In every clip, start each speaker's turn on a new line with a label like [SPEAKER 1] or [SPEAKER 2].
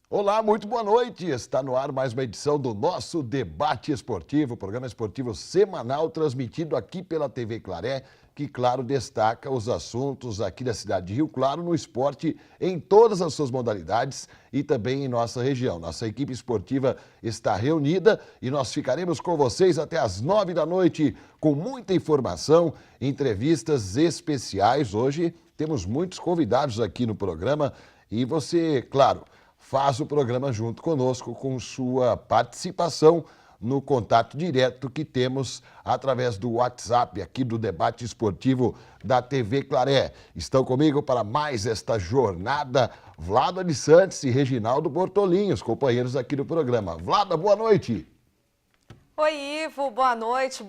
[SPEAKER 1] Olá, muito boa noite. Está no ar mais uma edição do nosso Debate Esportivo, programa esportivo semanal transmitido aqui pela TV Claré, que, claro, destaca os assuntos aqui da cidade de Rio Claro no esporte em todas as suas modalidades e também em nossa região. Nossa equipe esportiva está reunida e nós ficaremos com vocês até às 9 da noite com muita informação, entrevistas especiais. Hoje temos muitos convidados aqui no programa e você, claro, faz o programa junto conosco com sua participação no contato direto que temos através do WhatsApp aqui do Debate Esportivo da TV Claré. Estão comigo para mais esta jornada Vlada de Santos e Reginaldo Bortolin, os companheiros aqui do programa. Vlada, boa noite.
[SPEAKER 2] Oi, Ivo, boa noite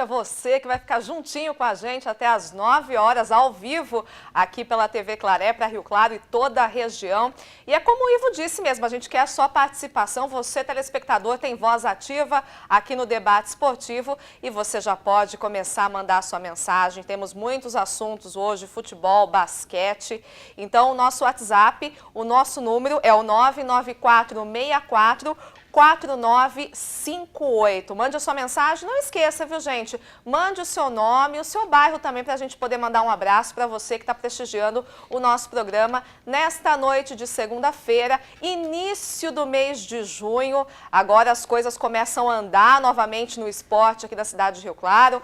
[SPEAKER 2] a você que vai ficar juntinho com a gente até às 9 horas, ao vivo, aqui pela TV Claré, para Rio Claro e toda a região. E é como o Ivo disse mesmo, a gente quer a sua participação, você telespectador tem voz ativa aqui no Debate Esportivo e você já pode começar a mandar a sua mensagem, temos muitos assuntos hoje, futebol, basquete. Então o nosso WhatsApp, o nosso número é o 99464 4958. Mande a sua mensagem. Não esqueça, viu, gente? Mande o seu nome, o seu bairro também, para a gente poder mandar um abraço para você que está prestigiando o nosso programa nesta noite de segunda-feira, início do mês de junho. Agora as coisas começam a andar novamente no esporte aqui da cidade de Rio Claro.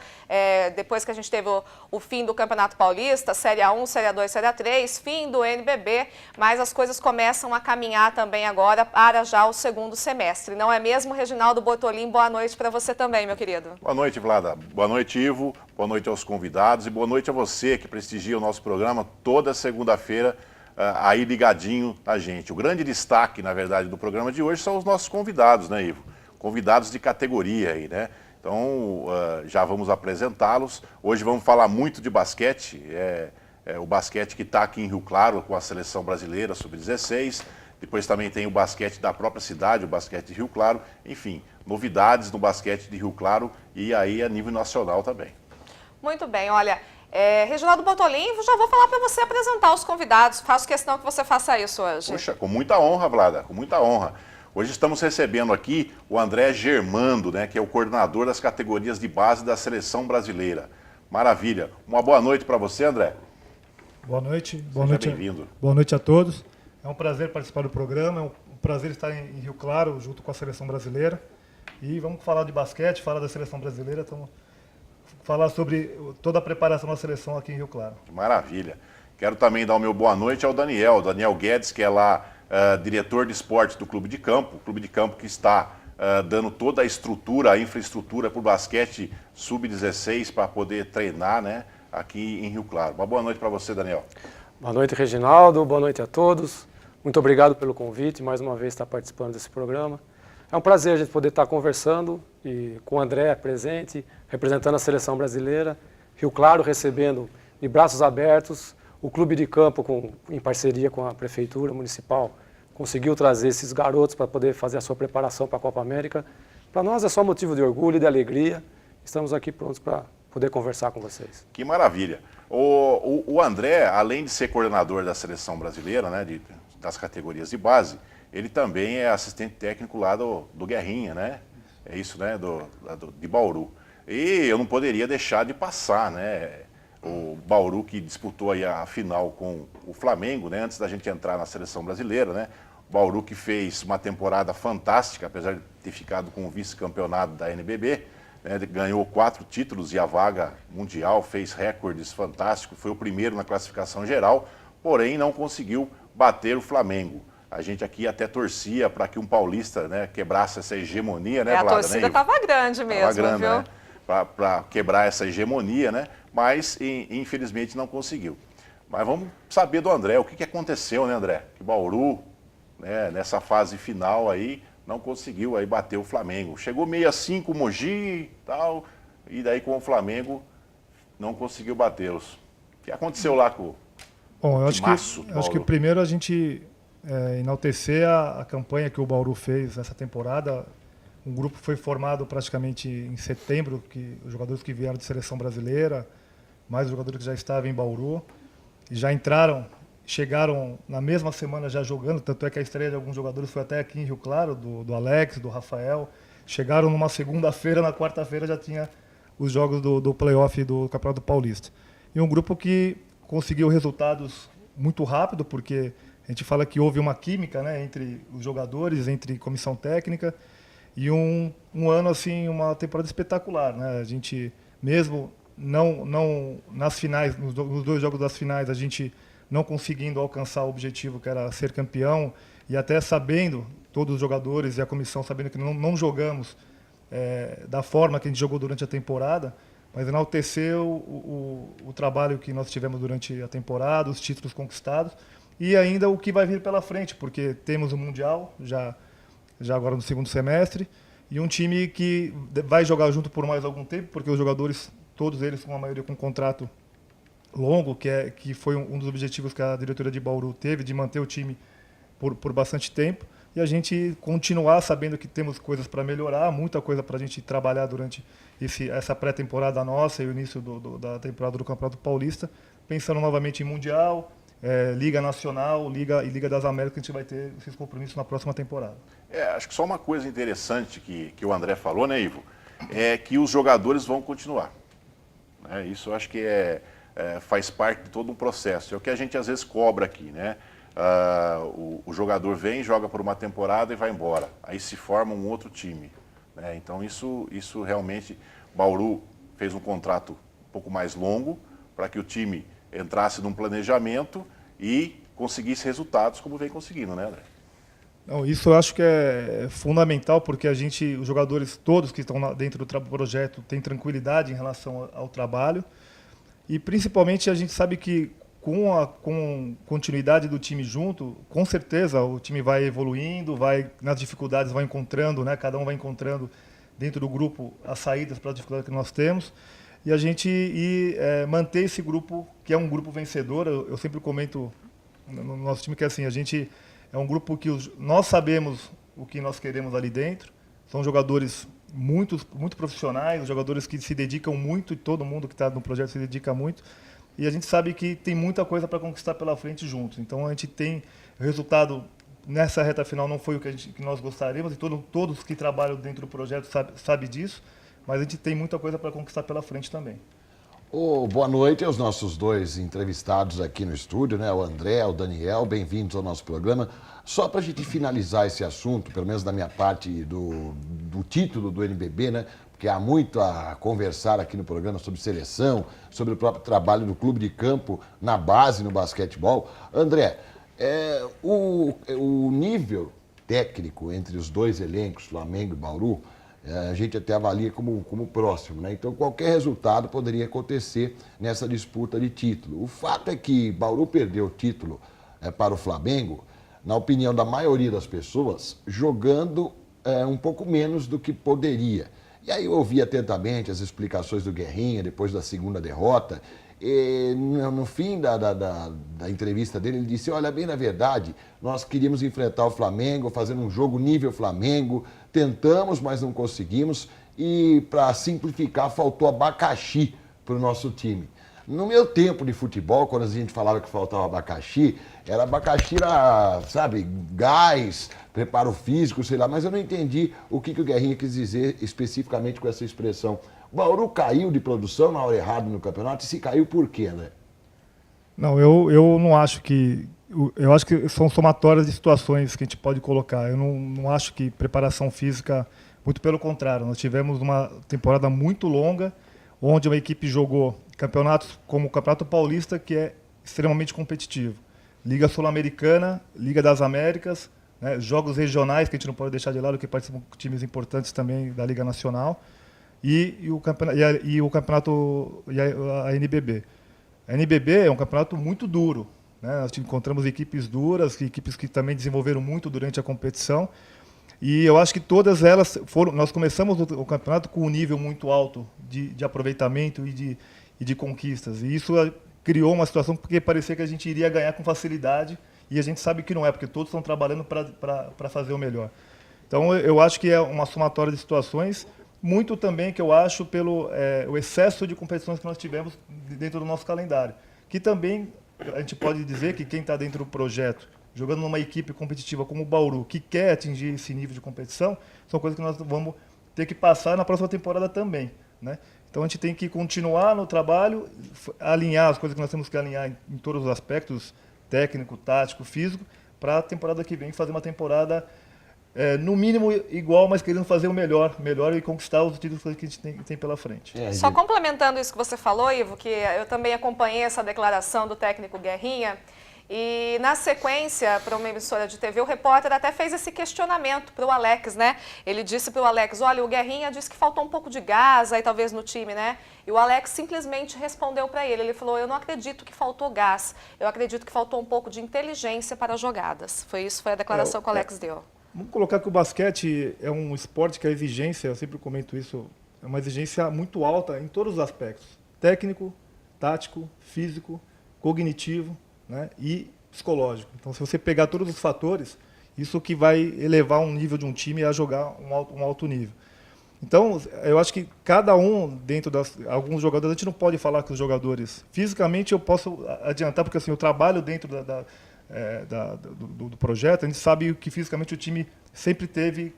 [SPEAKER 2] Depois que a gente teve o fim do Campeonato Paulista, Série A1, Série A2, Série A3, fim do NBB, mas as coisas começam a caminhar também agora para já o segundo semestre. Não é mesmo, Reginaldo Bortolin? Boa noite para você também, meu querido.
[SPEAKER 3] Boa noite, Vlada. Boa noite, Ivo. Boa noite aos convidados e boa noite a você que prestigia o nosso programa toda segunda-feira, aí ligadinho na gente. O grande destaque, na verdade, do programa de hoje são os nossos convidados, né, Ivo? Convidados de categoria aí, né? Então, já vamos apresentá-los. Hoje vamos falar muito de basquete, o basquete que está aqui em Rio Claro com a seleção brasileira sub-16. Depois também tem o basquete da própria cidade, o basquete de Rio Claro. Enfim, novidades no basquete de Rio Claro e aí a nível nacional também.
[SPEAKER 2] Muito bem, olha, Reginaldo Bortolin, já vou falar para você apresentar os convidados. Faço questão que você faça isso hoje.
[SPEAKER 3] Puxa, com muita honra, Vlada, com muita honra. Hoje estamos recebendo aqui o André Germando, né, que é o coordenador das categorias de base da seleção brasileira. Maravilha. Uma boa noite para você, André.
[SPEAKER 4] Boa noite.
[SPEAKER 3] Seja bem-vindo.
[SPEAKER 4] Boa noite a todos. É um prazer participar do programa, é um prazer estar em Rio Claro junto com a seleção brasileira. E vamos falar de basquete, falar da seleção brasileira, falar sobre toda a preparação da seleção aqui em Rio Claro.
[SPEAKER 3] Maravilha. Quero também dar o meu boa noite ao Daniel Guedes, que é lá diretor de esportes do Clube de Campo. O Clube de Campo que está dando toda a estrutura, a infraestrutura para o basquete sub-16 para poder treinar, né, aqui em Rio Claro. Uma boa noite para você, Daniel.
[SPEAKER 5] Boa noite, Reginaldo. Boa noite a todos. Muito obrigado pelo convite, mais uma vez estar participando desse programa. É um prazer a gente poder estar conversando e com o André presente, representando a seleção brasileira, Rio Claro recebendo de braços abertos, o Clube de Campo, em parceria com a Prefeitura Municipal, conseguiu trazer esses garotos para poder fazer a sua preparação para a Copa América. Para nós é só motivo de orgulho e de alegria. Estamos aqui prontos para poder conversar com vocês.
[SPEAKER 3] Que maravilha. O André, além de ser coordenador da seleção brasileira, né, das categorias de base, ele também é assistente técnico lá do Guerrinha, né? É isso, né? De Bauru. E eu não poderia deixar de passar, né? O Bauru que disputou aí a final com o Flamengo, né? Antes da gente entrar na seleção brasileira, né? O Bauru que fez uma temporada fantástica, apesar de ter ficado com o vice-campeonato da NBB, né? Ganhou 4 títulos e a vaga mundial, fez recordes fantásticos, foi o primeiro na classificação geral, porém não conseguiu bater o Flamengo. A gente aqui até torcia para que um paulista, né, quebrasse essa hegemonia, né,
[SPEAKER 2] Vlada? A torcida estava
[SPEAKER 3] né,
[SPEAKER 2] grande mesmo,
[SPEAKER 3] grande,
[SPEAKER 2] viu?
[SPEAKER 3] Né, para quebrar essa hegemonia, né, mas infelizmente não conseguiu. Mas vamos saber do André, o que aconteceu, né, André? Que Bauru, né, nessa fase final aí, não conseguiu aí bater o Flamengo. Chegou meio assim com o Mogi e tal, e daí com o Flamengo não conseguiu batê-los. O que aconteceu lá com
[SPEAKER 4] Bom, eu acho que primeiro a gente enaltecer a campanha que o Bauru fez essa temporada. Um grupo foi formado praticamente em setembro, os jogadores que vieram de seleção brasileira, mais os jogadores que já estavam em Bauru, e já entraram chegaram na mesma semana já jogando, tanto é que a estreia de alguns jogadores foi até aqui em Rio Claro, do Alex, do Rafael. Chegaram numa segunda-feira, na quarta-feira já tinha os jogos do playoff do Campeonato Paulista. E um grupo que conseguiu resultados muito rápido, porque a gente fala que houve uma química, né, entre os jogadores, entre comissão técnica, e um ano, assim, uma temporada espetacular, né? A gente, mesmo não nas finais, nos 2 jogos das finais, a gente não conseguindo alcançar o objetivo que era ser campeão, e até sabendo, todos os jogadores e a comissão sabendo que não jogamos da forma que a gente jogou durante a temporada, mas enalteceu o trabalho que nós tivemos durante a temporada, os títulos conquistados, e ainda o que vai vir pela frente, porque temos o Mundial, já agora no segundo semestre, e um time que vai jogar junto por mais algum tempo, porque os jogadores, todos eles com a maioria com contrato longo, que foi um dos objetivos que a diretoria de Bauru teve, de manter o time por bastante tempo, e a gente continuar sabendo que temos coisas para melhorar, muita coisa para a gente trabalhar durante essa pré-temporada nossa e o início da temporada do Campeonato Paulista, pensando novamente em Mundial, Liga Nacional, Liga das Américas, a gente vai ter esses compromissos na próxima temporada.
[SPEAKER 3] Acho que só uma coisa interessante que o André falou, né, Ivo, é que os jogadores vão continuar. Isso eu acho que faz parte de todo um processo. É o que a gente às vezes cobra aqui, né? O jogador vem, joga por uma temporada e vai embora. Aí se forma um outro time, né? Então isso realmente, Bauru fez um contrato um pouco mais longo para que o time entrasse num planejamento e conseguisse resultados como vem conseguindo, né, André?
[SPEAKER 4] Não, isso eu acho que é fundamental, porque os jogadores todos que estão dentro do projeto têm tranquilidade em relação ao trabalho, e principalmente a gente sabe que com continuidade do time junto, com certeza o time vai evoluindo, nas dificuldades vai encontrando, né, cada um vai encontrando dentro do grupo as saídas para as dificuldades que nós temos, e a gente manter esse grupo, que é um grupo vencedor. Eu sempre comento no nosso time que assim, a gente é um grupo que nós sabemos o que nós queremos ali dentro, são jogadores muito profissionais, jogadores que se dedicam muito, e todo mundo que está no projeto se dedica muito, e a gente sabe que tem muita coisa para conquistar pela frente juntos. Então a gente tem resultado nessa reta final, não foi o que nós gostaríamos, e todos que trabalham dentro do projeto sabem disso, mas a gente tem muita coisa para conquistar pela frente também.
[SPEAKER 1] Boa noite aos nossos 2 entrevistados aqui no estúdio, né? O André, o Daniel, bem-vindos ao nosso programa. Só para a gente finalizar esse assunto, pelo menos da minha parte do título do NBB, né? Porque há muito a conversar aqui no programa sobre seleção, sobre o próprio trabalho do clube de campo na base, no basquetebol. André, o nível técnico entre os 2 elencos, Flamengo e Bauru, a gente até avalia como próximo, né? Então qualquer resultado poderia acontecer nessa disputa de título. O fato é que Bauru perdeu o título para o Flamengo, na opinião da maioria das pessoas, jogando um pouco menos do que poderia. E aí eu ouvi atentamente as explicações do Guerrinha depois da segunda derrota. E no fim da entrevista dele, ele disse: olha, bem na verdade, nós queríamos enfrentar o Flamengo, fazendo um jogo nível Flamengo, tentamos, mas não conseguimos, e para simplificar, faltou abacaxi para o nosso time. No meu tempo de futebol, quando a gente falava que faltava abacaxi, sabe, gás, preparo físico, sei lá, mas eu não entendi o que o Guerrinha quis dizer especificamente com essa expressão. Bauru caiu de produção na hora errada no campeonato, e se caiu por quê, né?
[SPEAKER 4] Não, eu não acho que... Eu acho que são somatórias de situações que a gente pode colocar. Eu não acho que preparação física, muito pelo contrário. Nós tivemos uma temporada muito longa, onde uma equipe jogou campeonatos como o Campeonato Paulista, que é extremamente competitivo. Liga Sul-Americana, Liga das Américas, né, jogos regionais, que a gente não pode deixar de lado, que participam times importantes também da Liga Nacional, e o campeonato, a NBB. A NBB é um campeonato muito duro, né? Nós encontramos equipes duras, equipes que também desenvolveram muito durante a competição, e eu acho que todas elas foram... Nós começamos o campeonato com um nível muito alto de aproveitamento e de conquistas, e isso criou uma situação porque parecia que a gente iria ganhar com facilidade, e a gente sabe que não é, porque todos estão trabalhando para fazer o melhor. Então eu acho que é uma somatória de situações, muito também que eu acho pelo o excesso de competições que nós tivemos dentro do nosso calendário, que também a gente pode dizer que quem está dentro do projeto, jogando numa equipe competitiva como o Bauru, que quer atingir esse nível de competição, são coisas que nós vamos ter que passar na próxima temporada também, né? Então a gente tem que continuar no trabalho, alinhar as coisas que nós temos que alinhar em todos os aspectos, técnico, tático, físico, para a temporada que vem fazer uma temporada no mínimo igual, mas querendo fazer o melhor e conquistar os títulos que a gente tem pela frente.
[SPEAKER 2] Só complementando isso que você falou, Ivo, que eu também acompanhei essa declaração do técnico Guerrinha, e na sequência, para uma emissora de TV, o repórter até fez esse questionamento para o Alex, né? Ele disse para o Alex, olha, o Guerrinha disse que faltou um pouco de gás aí talvez no time, né? E o Alex simplesmente respondeu para ele, falou, eu não acredito que faltou gás, eu acredito que faltou um pouco de inteligência para as jogadas. Foi a declaração que o Alex deu.
[SPEAKER 4] Vamos colocar que o basquete é um esporte que a exigência, eu sempre comento isso, é uma exigência muito alta em todos os aspectos. Técnico, tático, físico, cognitivo, né, e psicológico. Então, se você pegar todos os fatores, isso que vai elevar um nível de um time a jogar um alto nível. Então, eu acho que cada um, dentro alguns jogadores, a gente não pode falar que os jogadores, fisicamente eu posso adiantar, porque assim, eu trabalho dentro do projeto, a gente sabe que fisicamente o time sempre teve,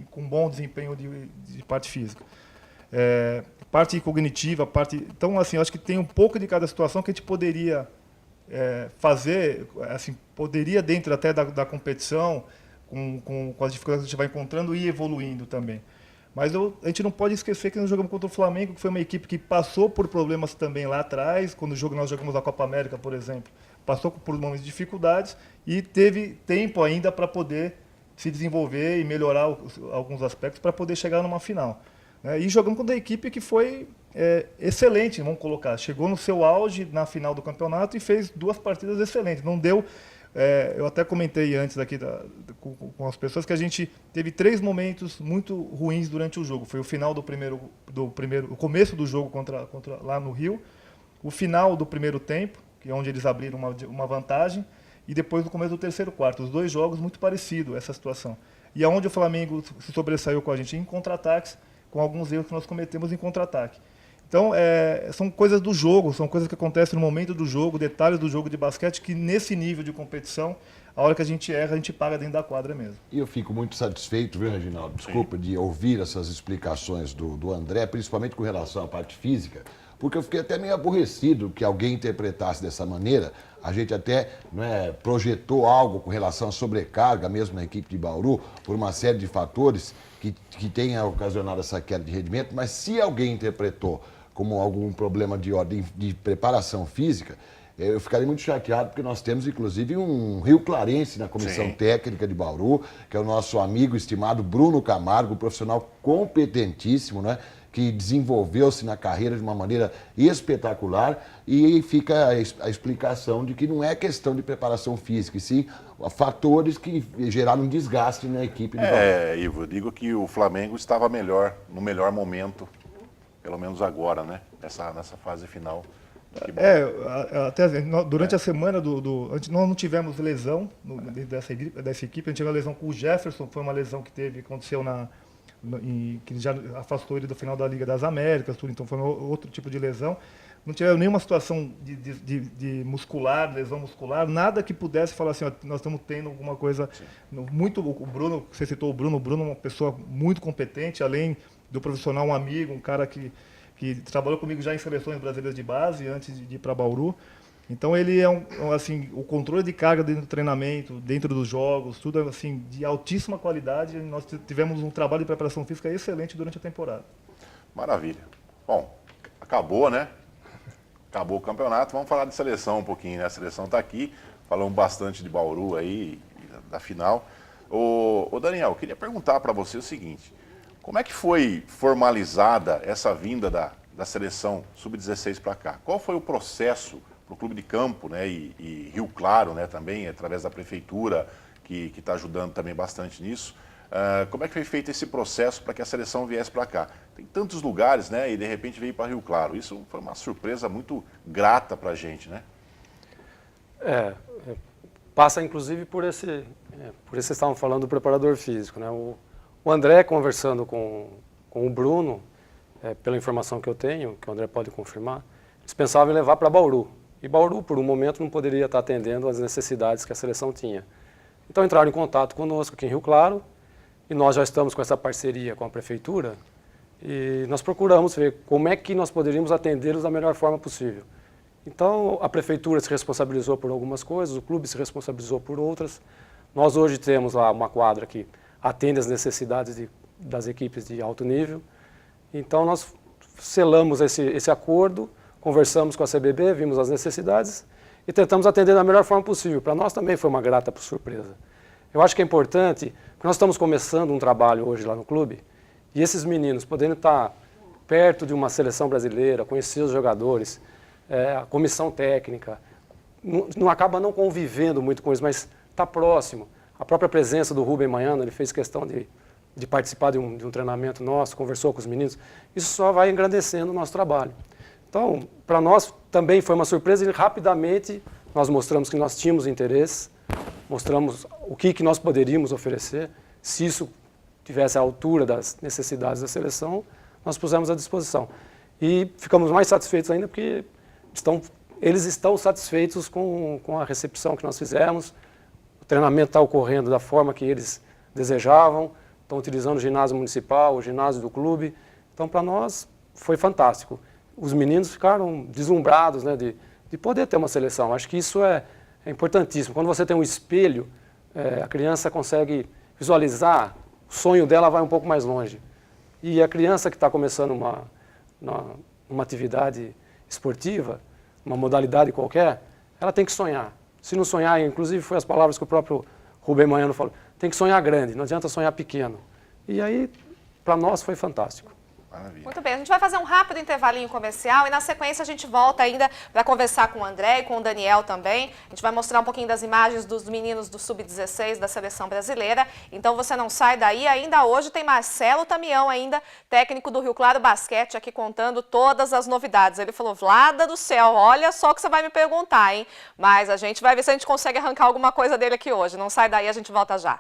[SPEAKER 4] com bom desempenho de parte física. Parte cognitiva, então assim, eu acho que tem um pouco de cada situação que a gente poderia fazer, assim, poderia dentro até da competição, com as dificuldades que a gente vai encontrando e evoluindo também. Mas a gente não pode esquecer que nós jogamos contra o Flamengo, que foi uma equipe que passou por problemas também lá atrás, quando nós jogamos a Copa América, por exemplo, passou por momentos de dificuldades e teve tempo ainda para poder se desenvolver e melhorar alguns aspectos para poder chegar numa final. E jogamos contra a equipe que foi excelente, vamos colocar. Chegou no seu auge na final do campeonato e fez 2 partidas excelentes. Não deu. Eu até comentei antes aqui com as pessoas que a gente teve 3 momentos muito ruins durante o jogo. Foi o final o começo do jogo lá no Rio, o final do primeiro tempo, que é onde eles abriram uma vantagem, e depois no começo do terceiro quarto. Os 2 jogos muito parecidos, essa situação. E aonde o Flamengo se sobressaiu com a gente em contra-ataques, com alguns erros que nós cometemos em contra-ataque. Então, são coisas do jogo, são coisas que acontecem no momento do jogo, detalhes do jogo de basquete, que nesse nível de competição, a hora que a gente erra, a gente paga dentro da quadra mesmo.
[SPEAKER 1] E eu fico muito satisfeito, viu, Reginaldo? Desculpa, de ouvir essas explicações do André, principalmente com relação à parte física, porque eu fiquei até meio aborrecido que alguém interpretasse dessa maneira. A gente até projetou algo com relação à sobrecarga mesmo na equipe de Bauru, por uma série de fatores que tenha ocasionado essa queda de rendimento, mas se alguém interpretou como algum problema de ordem de preparação física, eu ficaria muito chateado, porque nós temos, inclusive, um Rio Clarense na comissão técnica de Bauru, que é o nosso amigo estimado Bruno Camargo, um profissional competentíssimo, né, que desenvolveu-se na carreira de uma maneira espetacular, e fica a explicação de que não é questão de preparação física, e sim fatores que geraram um desgaste na equipe de Bauru.
[SPEAKER 3] Ivo, eu digo que o Flamengo estava no melhor momento, pelo menos agora, né? Nessa fase final.
[SPEAKER 4] Durante a semana nós não tivemos lesão dessa equipe, a gente teve uma lesão com o Jefferson, foi uma lesão que aconteceu que já afastou ele do final da Liga das Américas, então foi outro tipo de lesão. Não tivemos nenhuma situação de lesão muscular, nada que pudesse falar assim, ó, nós estamos tendo alguma coisa muito. O Bruno, você citou o Bruno é uma pessoa muito competente, além do profissional, um amigo, um cara que trabalhou comigo já em seleções brasileiras de base, antes de ir para Bauru. Então ele é o controle de carga dentro do treinamento, dentro dos jogos, tudo assim de altíssima qualidade. Nós tivemos um trabalho de preparação física excelente durante a temporada.
[SPEAKER 3] Maravilha. Bom, acabou, né? Acabou o campeonato, vamos falar de seleção um pouquinho, né? A seleção está aqui, falamos bastante de Bauru aí, da final. Ô Daniel, eu queria perguntar para você o seguinte, como é que foi formalizada essa vinda da seleção Sub-16 para cá? Qual foi o processo para o Clube de Campo, né, e Rio Claro, né, também, através da Prefeitura, que está ajudando também bastante nisso? Como é que foi feito esse processo para que a seleção viesse para cá? Tem tantos lugares, né, e de repente veio para Rio Claro. Isso foi uma surpresa muito grata para a gente, né?
[SPEAKER 5] Passa inclusive por esse vocês estavam falando do preparador físico, né? O André, conversando com o Bruno, pela informação que eu tenho, que o André pode confirmar, eles pensavam em levar para Bauru. E Bauru, por um momento, não poderia estar atendendo às necessidades que a seleção tinha. Então entraram em contato conosco aqui em Rio Claro, e nós já estamos com essa parceria com a Prefeitura, e nós procuramos ver como é que nós poderíamos atendê-los da melhor forma possível. Então a Prefeitura se responsabilizou por algumas coisas, o clube se responsabilizou por outras. Nós hoje temos lá uma quadra que atende às necessidades das equipes de alto nível. Então nós selamos esse acordo, conversamos com a CBB, vimos as necessidades e tentamos atender da melhor forma possível. Para nós também foi uma grata surpresa. Eu acho que é importante, porque nós estamos começando um trabalho hoje lá no clube, e esses meninos podendo estar perto de uma seleção brasileira, conhecer os jogadores, a comissão técnica, não acaba não convivendo muito com eles, mas está próximo. A própria presença do Rubem Manhano, ele fez questão de participar de um treinamento nosso, conversou com os meninos, isso só vai engrandecendo o nosso trabalho. Então, para nós também foi uma surpresa e rapidamente nós mostramos que nós tínhamos interesse, mostramos o que nós poderíamos oferecer, se isso tivesse a altura das necessidades da seleção, nós pusemos à disposição. E ficamos mais satisfeitos ainda porque eles estão satisfeitos com a recepção que nós fizemos, o treinamento está ocorrendo da forma que eles desejavam, estão utilizando o ginásio municipal, o ginásio do clube, então para nós foi fantástico. Os meninos ficaram deslumbrados, né, de poder ter uma seleção. Acho que isso é importantíssimo. Quando você tem um espelho, a criança consegue visualizar, o sonho dela vai um pouco mais longe. E a criança que está começando uma atividade esportiva, uma modalidade qualquer, ela tem que sonhar. Se não sonhar, inclusive foi as palavras que o próprio Rubem Manhano falou, tem que sonhar grande, não adianta sonhar pequeno. E aí, para nós, foi fantástico.
[SPEAKER 3] Maravilha.
[SPEAKER 2] Muito bem, a gente vai fazer um rápido intervalinho comercial e na sequência a gente volta ainda para conversar com o André e com o Daniel também. A gente vai mostrar um pouquinho das imagens dos meninos do Sub-16 da seleção brasileira. Então você não sai daí, ainda hoje tem Marcelo Tamião ainda, técnico do Rio Claro Basquete, aqui contando todas as novidades. Ele falou, Vlada do céu, olha só o que você vai me perguntar, hein? Mas a gente vai ver se a gente consegue arrancar alguma coisa dele aqui hoje. Não sai daí, a gente volta já.